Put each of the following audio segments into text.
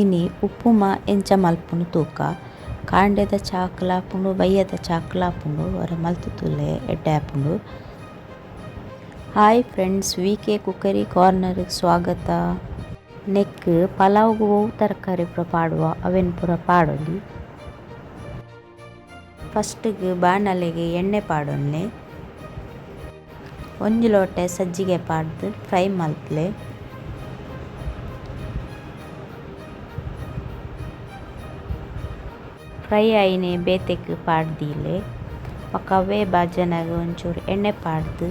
ಇನಿ ಉಪ್ಪುಮ ಎಂಚ ಮಲ್ಪುನು ತೂಕ ಕಾಂಡೆದ ಚಾಕುಲಾಪುಂಡು ಬಯ್ಯದ ಚಾಕುಲಾಪುಂಡು ವರ ಮಲ್ತುತುಲೆ ಎಡ್ಡೆ ಆಪುಂಡು. Hi friends, VK. ಕುಕ್ಕರಿ ಕಾರ್ನರ್ಗೆ ಸ್ವಾಗತ. ನೆಕ್ ಪಲಾವ್ಗು ಒವು ತರಕಾರಿ ಪೂರ ಪಾಡುವ ಅವೆನ್ ಪೂರ ಪಾಡೊಲಿ. ಫಸ್ಟ್ಗೆ ಬಾಣಲೆಗೆ ಎಣ್ಣೆ ಪಾಡೊನ್ನೆ. 1 ಲೋಟ ಸಜ್ಜಿಗೆ ಪಾಡ್ದು ಫ್ರೈ ಮಲ್ಪಲೆ. ಫ್ರೈ ಆಯಿನೆ ಬೇತೆಗ್ ಪಾಡ್ದೀಲೆ ಬೊಕ ಅವೇ ಬಾಜನಗ ಒಂಚೂರು ಎಣ್ಣೆ ಪಾಡ್ದು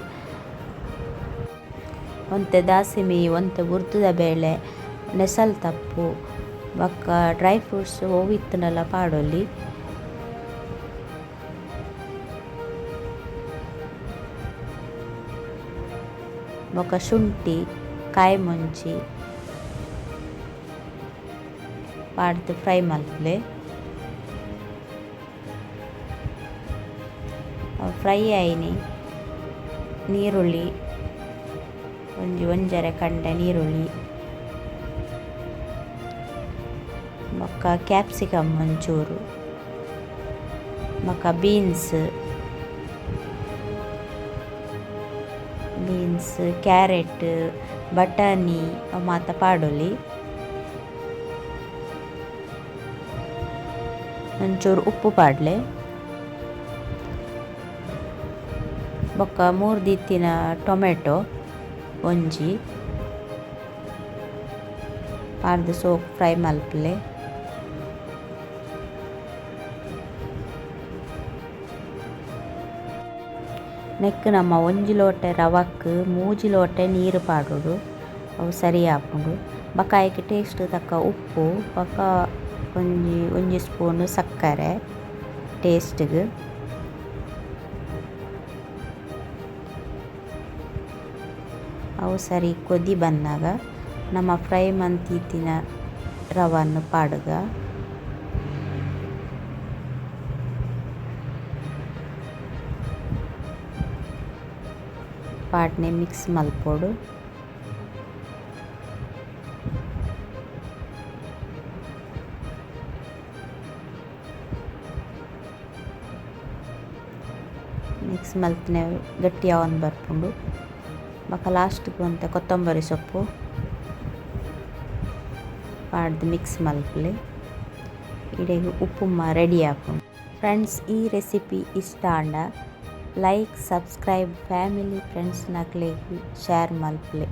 ಒಂತೆ ದಾಸಿಮಿ ಒಂತೆ ಬುರ್ದುದ ಬೇಳೆ ನೆಸಲ್ ತಪ್ಪು ಬೊಕ ಡ್ರೈ ಫ್ರೂಟ್ಸ್ ಒವು ಇತ್ತುಂಡಲ ಪಾಡೊಲಿ. ಬೊಕ ಶುಂಠಿ ಕಾಯಿ ಮುಂಚಿ ಪಾಡ್ದು ಫ್ರೈ ಮಲ್ಪಲೆ. ಫ್ರೈ ಆಯಿನಿ ನೀರುಳ್ಳಿ ಒಂಜರೆ ಕಂಡೆ ನೀರುಳ್ಳಿ ಬೊಕ ಕ್ಯಾಪ್ಸಿಕಮ್ ಒಂಚೂರು ಬೊಕ ಬೀನ್ಸ್ ಕ್ಯಾರೆಟ್ ಬಟಾಣಿ ಮಾತ ಪಾಡೊಲಿ. ಒಂಚೂರು ಉಪ್ಪು ಪಾಡ್ಲೆ ಬೊಕ 3 ದೀತಿನ ಟೊಮೆಟೊ ಒಂಜಿ ಪಾಡ್ದು ಸೋಕ್ ಫ್ರೈ ಮಲ್ಪಲೆ. ನೆಕ್ ನಮ್ಮ 1 ಲೋಟ ರವಕ್ಕೆ 3 ಲೋಟ ನೀರು ಪಾಡೋಡು ಅವು ಸರಿ ಆಪುಂಡು. ಬೊಕ ಆಯ್ಕೆ ಟೇಸ್ಟ್ ತಕ್ಕ ಉಪ್ಪು ಬೊಕ ಒಂಜಿ ಸ್ಪೂನು ಸಕ್ಕರೆ ಟೇಸ್ಟ್ಗೆ. ಅವು ಸರಿ ಕೊದಿ ಬಂದಾಗ ನಮ್ಮ ಫ್ರೈ ಮಂತಿತ್ತಿನ ರವನ್ನು ಪಾಡುಗ ಪಾಡ್ನೆ ಮಿಕ್ಸ್ ಮಲ್ಪೊಡು. ಮಿಕ್ಸ್ ಮಲ್ಪನೆ ಗಟ್ಟಿ ಆವೊಂದು ಬರ್ಪುಂಡು ಬೊಕ ಲಾಸ್ಟ್ಗೆ ಒಂತೆ ಕೊತ್ತಂಬರಿ ಸೊಪ್ಪು ಪಾಡ್ದು ಮಿಕ್ಸ್ ಮಲ್ಪಲೆ. ಇಡೆಗ್ ಉಪ್ಪುಮ್ಮ ರೆಡಿ ಆಪುಂಡು. ಫ್ರೆಂಡ್ಸ್, ಈ ರೆಸಿಪಿ ಇಷ್ಟ ಆಂಡ ಲೈಕ್ ಸಬ್ಸ್ಕ್ರೈಬ್ ಫ್ಯಾಮಿಲಿ ಫ್ರೆಂಡ್ಸ್ ನಕ್ಲೆಗ್ ಶೇರ್ ಮಲ್ಪಲೆ.